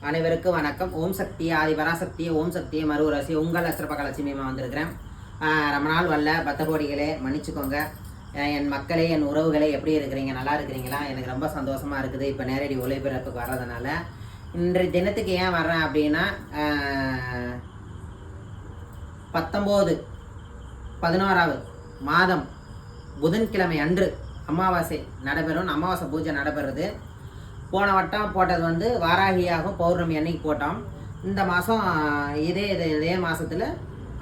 அனைவருக்கும் வணக்கம். ஓம் சக்தி ஆதிபராசக்தி, ஓம் சக்தி மறுவராசி, உங்கள் அஸ்ரபகலட்சுமியமாக வந்திருக்கிறேன். ரொம்ப நாள் வரல, பத்த கோடிகளே மன்னிச்சுக்கோங்க. என் மக்களே, என் உறவுகளே எப்படி இருக்கிறீங்க? நல்லா இருக்கிறீங்களா? எனக்கு ரொம்ப சந்தோஷமாக இருக்குது இப்போ நேரடி ஒளிபரப்புக்கு வர்றதுனால. இன்றைய தினத்துக்கு ஏன் வர்றேன் அப்படின்னா, 19/11 மாதம் புதன்கிழமை அன்று அமாவாசை நடைபெறும். அமாவாசை பூஜை நடைபெறுது. போன வட்டம் போட்டது வந்து வாராகியாகும் பௌர்ணமி அன்னைக்கு போட்டோம். இந்த மாதம் இதே மாதத்தில்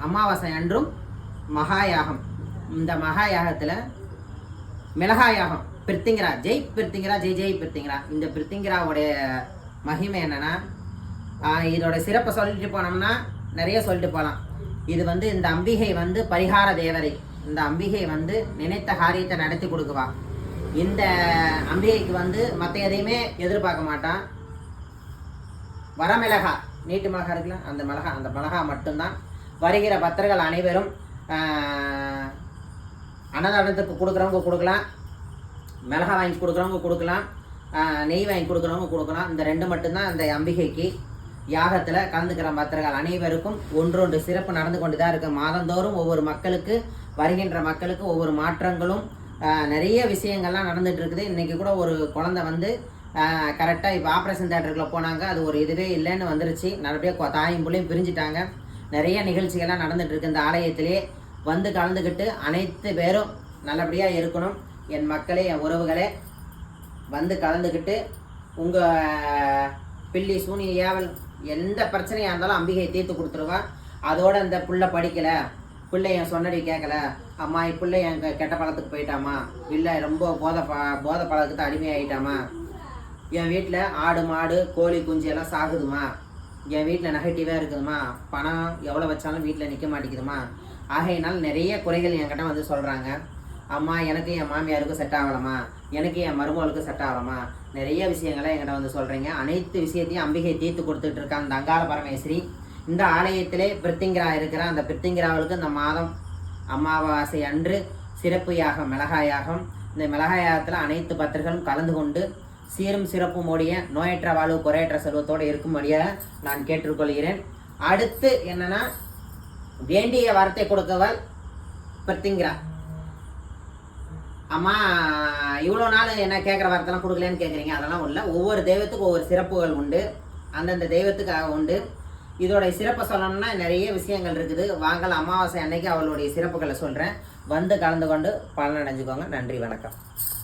அமாவாசை அன்றும் மகாயாகம். இந்த மகாயாகத்தில் மிளகாயாகம் பிரித்திங்கரா, ஜெய் பிரித்திங்கரா, ஜெய் ஜெய் பிரித்திங்கரா. இந்த பிரித்திங்கராவுடைய மகிமை என்னென்னா, இதோட சிறப்பை சொல்லிட்டு போனோம்னா நிறைய சொல்லிட்டு போகலாம். இது வந்து இந்த அம்பிகை வந்து பரிகார தேவதை. இந்த அம்பிகை வந்து நினைத்த காரியத்தை நடத்தி கொடுக்குவா. இந்த அம்பிகைக்கு வந்து மற்ற எதையுமே எதிர்பார்க்க மாட்டான். வரமிளகா, நீட்டு மிளகா இருக்குல்ல, அந்த மிளகா மட்டும்தான். வருகிற பக்தர்கள் அனைவரும் அன்னதானத்துக்கு கொடுக்குறவங்க கொடுக்கலாம், மிளகா வாங்கி கொடுக்குறவங்க கொடுக்கலாம், நெய் வாங்கி கொடுக்குறவங்க கொடுக்கலாம். இந்த ரெண்டு மட்டும்தான் அந்த அம்பிகைக்கு. யாகத்தில் கலந்துக்கிற பக்தர்கள் அனைவருக்கும் ஒன்றொன்று சிறப்பு நடந்து கொண்டு தான் இருக்குது. மாதந்தோறும் ஒவ்வொரு மக்களுக்கு, வருகின்ற மக்களுக்கு ஒவ்வொரு மாற்றங்களும் நிறைய விஷயங்கள்லாம் நடந்துகிட்டு இருக்குது. இன்றைக்கி கூட ஒரு குழந்தை வந்து கரெக்டாக இப்போ ஆப்ரேஷன் தேட்டருக்குள்ள போனாங்க. அது ஒரு இதுவே இல்லைன்னு வந்துருச்சு. நல்லபடியாக தாயும் பிள்ளையும் பிரிஞ்சுட்டாங்க. நிறைய நிகழ்ச்சிகள்லாம் நடந்துகிட்ருக்கு. இந்த ஆலயத்திலே வந்து கலந்துக்கிட்டு அனைத்து பேரும் நல்லபடியாக இருக்கணும். என் மக்களே, என் உறவுகளே, வந்து கலந்துக்கிட்டு உங்கள் பில்லி சூனி ஏவல் எந்த பிரச்சனையாக இருந்தாலும் அம்பிகை தீர்த்து கொடுத்துருவா. அதோட இந்த புள்ள படிக்கலை, பிள்ளை என் சொன்னடி கேட்கல, அம்மா பிள்ளை என் கெட்ட பழத்துக்கு போயிட்டாமா, இல்லை ரொம்ப போதை பழக்கத்துக்கு அடிமையாகிட்டாமா, என் வீட்டில் ஆடு மாடு கோழி குஞ்சு எல்லாம் சாகுதுமா, என் வீட்டில் நெகட்டிவாக இருக்குதுமா, பணம் எவ்வளோ வச்சாலும் வீட்டில் நிற்க மாட்டேங்குதுமா. ஆகையினால் நிறைய குறைகள் என்கிட்ட வந்து சொல்கிறாங்க. அம்மா எனக்கு என் மாமியாருக்கும் செட் ஆகலாமா, எனக்கு என் மருமகளுக்கும் செட் ஆகலாமா, நிறைய விஷயங்களை என்கிட்ட வந்து சொல்கிறீங்க. அனைத்து விஷயத்தையும் அம்பிகை தீர்த்து கொடுத்துட்டு இருக்காங்க அந்த அங்காள பரமேஸ்வரி. இந்த ஆலயத்திலே பிரித்திங்கரா இருக்கிற அந்த பிரித்திங்கராவுக்கு இந்த மாதம் அமாவாசை அன்று சிறப்பு யாகம், மிளகாயாகம். இந்த மிளகாயாகத்தில் அனைத்து பக்தர்களும் கலந்து கொண்டு சீரும் சிறப்புமோடைய நோயற்ற வாழ்வு குறையற்ற செல்வத்தோடு இருக்கும்படியாக நான் கேட்டுக்கொள்கிறேன். அடுத்து என்னன்னா, வேண்டிய வரத்தை கொடுக்கவள் பிரித்திங்கரா. அம்மா இவ்வளோ நாள் என்ன கேட்குற வரத்தெல்லாம் கொடுக்கலன்னு கேட்குறீங்க. அதெல்லாம் இல்லை. ஒவ்வொரு தெய்வத்துக்கும் ஒவ்வொரு சிறப்புகள் உண்டு, அந்தந்த தெய்வத்துக்காக உண்டு. இதோடைய சிறப்பை சொல்லணும்னா நிறைய விஷயங்கள் இருக்குது. வாங்கல் அமாவாசை அன்னைக்கு அவளுடைய சிறப்புகளை சொல்கிறேன். வந்து கலந்து கொண்டு பலனடைஞ்சுக்கோங்க. நன்றி, வணக்கம்.